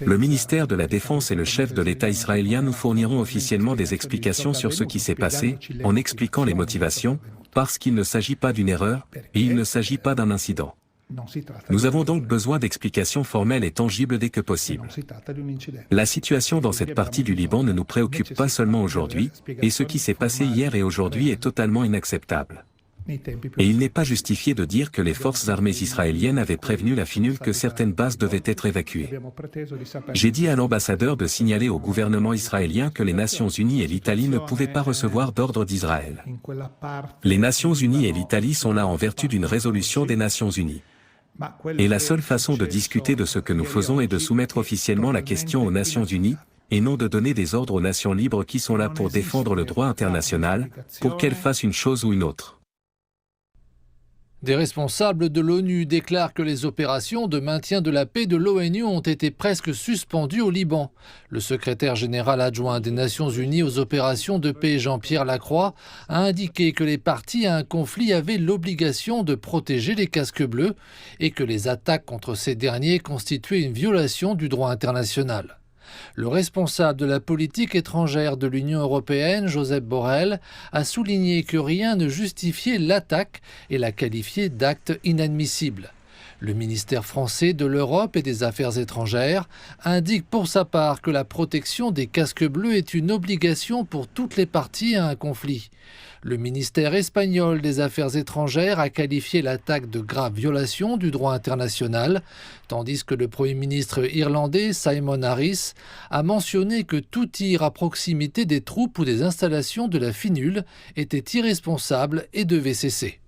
Le ministère de la Défense et le chef de l'État israélien nous fourniront officiellement des explications sur ce qui s'est passé, en expliquant les motivations, parce qu'il ne s'agit pas d'une erreur, et il ne s'agit pas d'un incident. Nous avons donc besoin d'explications formelles et tangibles dès que possible. La situation dans cette partie du Liban ne nous préoccupe pas seulement aujourd'hui, et ce qui s'est passé hier et aujourd'hui est totalement inacceptable. Et il n'est pas justifié de dire que les forces armées israéliennes avaient prévenu la FINUL que certaines bases devaient être évacuées. J'ai dit à l'ambassadeur de signaler au gouvernement israélien que les Nations Unies et l'Italie ne pouvaient pas recevoir d'ordre d'Israël. Les Nations Unies et l'Italie sont là en vertu d'une résolution des Nations Unies. Et la seule façon de discuter de ce que nous faisons est de soumettre officiellement la question aux Nations Unies, et non de donner des ordres aux nations libres qui sont là pour défendre le droit international, pour qu'elles fassent une chose ou une autre. Des responsables de l'ONU déclarent que les opérations de maintien de la paix de l'ONU ont été presque suspendues au Liban. Le secrétaire général adjoint des Nations Unies aux opérations de paix, Jean-Pierre Lacroix, a indiqué que les parties à un conflit avaient l'obligation de protéger les casques bleus et que les attaques contre ces derniers constituaient une violation du droit international. Le responsable de la politique étrangère de l'Union européenne, Josep Borrell, a souligné que rien ne justifiait l'attaque et l'a qualifié d'acte inadmissible. Le ministère français de l'Europe et des Affaires étrangères indique pour sa part que la protection des casques bleus est une obligation pour toutes les parties à un conflit. Le ministère espagnol des Affaires étrangères a qualifié l'attaque de grave violation du droit international, tandis que le Premier ministre irlandais Simon Harris a mentionné que tout tir à proximité des troupes ou des installations de la FINUL était irresponsable et devait cesser.